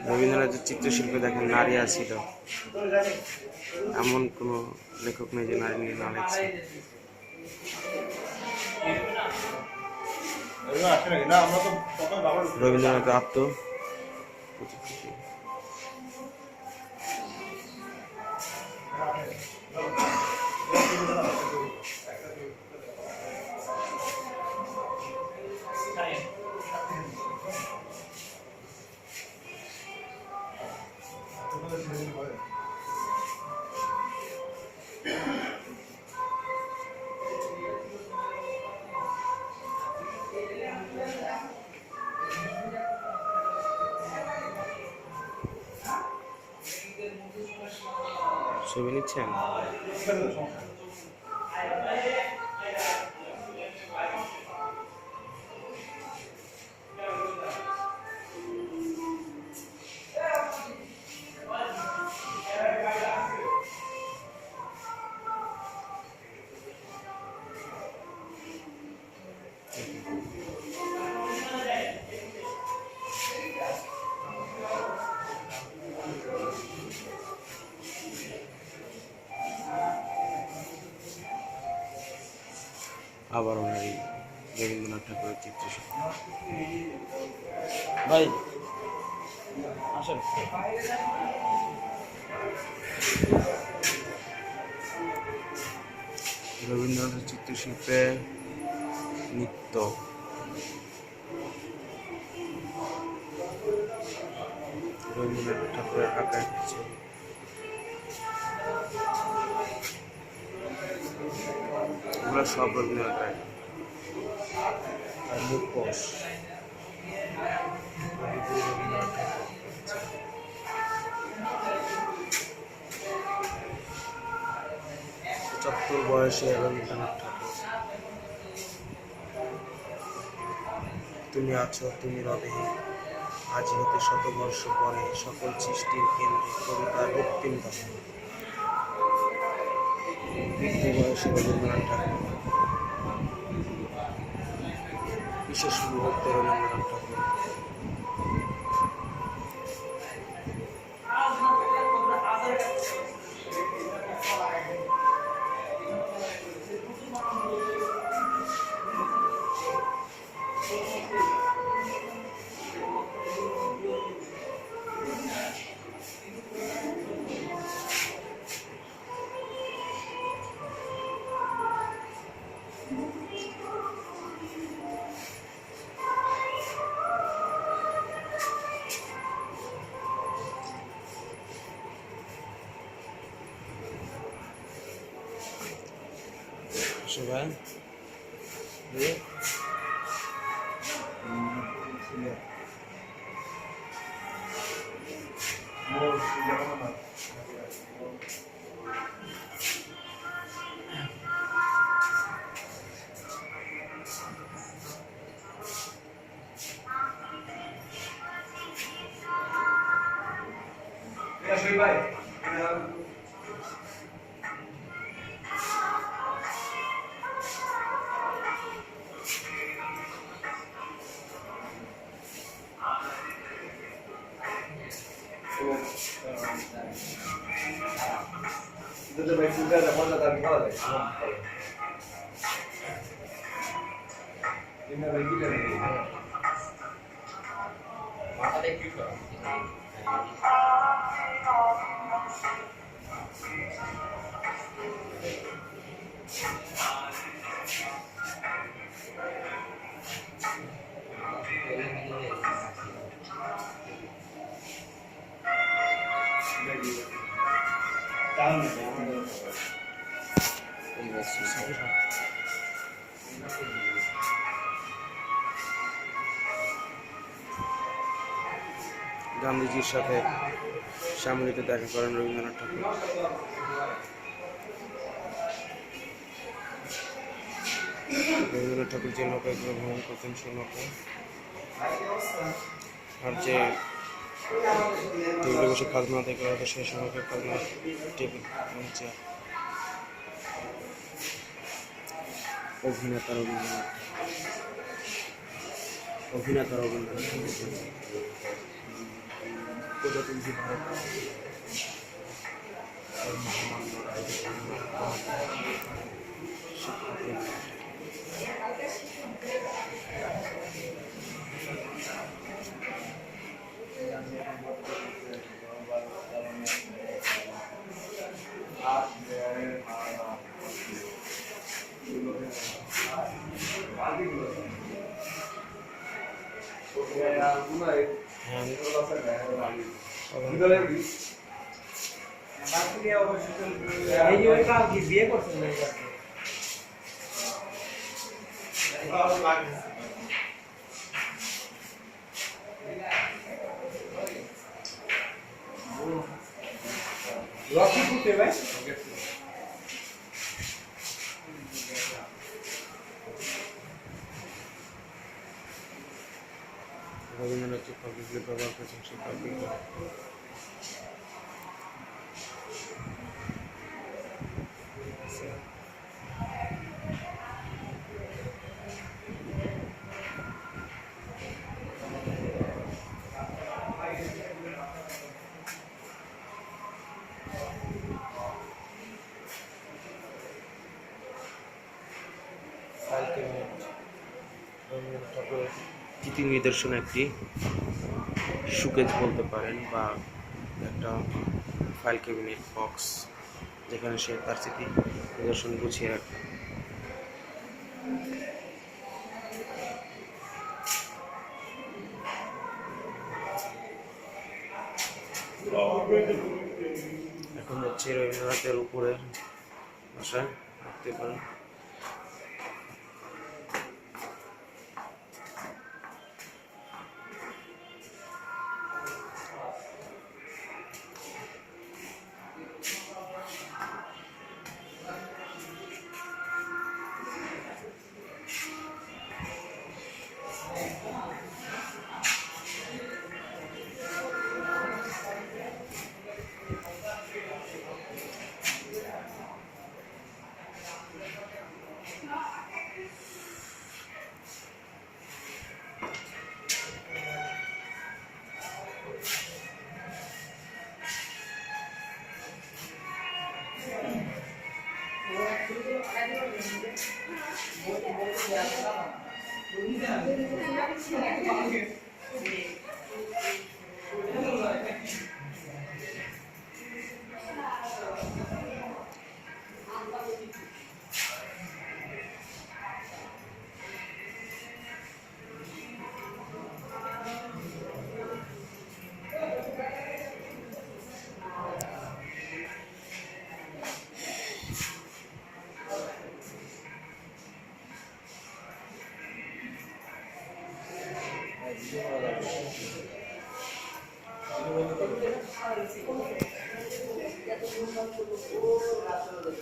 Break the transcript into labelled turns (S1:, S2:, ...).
S1: রবীন্দ্রনাথের চিত্রশিল্পে দেখেন নারী আছিল, এমন কোনো লেখক নেই যে নারী নিয়ে না লেখছে। রবীন্দ্রনাথের প্রতিকৃতি। ছবি নিচ্ছেন? আবার ওনার এই রবীন্দ্রনাথ ঠাকুরের চিত্রশিল্প। ভাই আসেন। রবীন্দ্রনাথের চিত্রশিল্পে নৃত্য, রবীন্দ্রনাথ ঠাকুরের আঁকা ছবি, এগুলো সব রবীন্দ্রনাথ আর মুখোশ। বয়সে রবীন্দ্রনাথ ঠাকুর। তুমি আছো, তুমি রবে, আজ হতে 100 বর্ষ পরে, সকল সৃষ্টির কেন্দ্রে কবিতার রক্তিম দশম। বয়সে রবীন্দ্রনাথ ঠাকুর, বিশেষ মুহূর্তে রবীন্দ্রনাথ ঠাকুর। সবাই গান্ধীজির সাথে সামরিতে দেখা করেন রবীন্দ্রনাথ ঠাকুর। রবীন্দ্রনাথ ঠাকুর যে নৌকাগুলো ভ্রমণ করতেন সেই নৌকা আর যে টেবিলে বসে খাজনা আদায় করা হতো সেই সময়কার খাজনা টেবিল চেয়ার। অভিনেতা রবীন্দ্রনাথ। অভিনেতা রবীন্দ্রনাথ প্রজাতন্ত্রী ভারত মহামান্য
S2: বিয়ে করছেন লক্ষ্মীপুরে ভাই
S1: রবীন্দ্রনাথ যে কবিগুলি ব্যবহার করেছেন সেই কবিগুলি রবীন্দ্রনাথ ঠাকুরের কৃতি নিদর্শন একটি সুকেজ বলতে পারেন বা একটা ফাইল ক্যাবিনেট বক্স যেখানে সে তার স্মৃতি নিদর্শন গুছিয়ে রাখে। এখন হচ্ছে রবীন্দ্রনাথের উপরের ভাষায় রাখতে পারেন।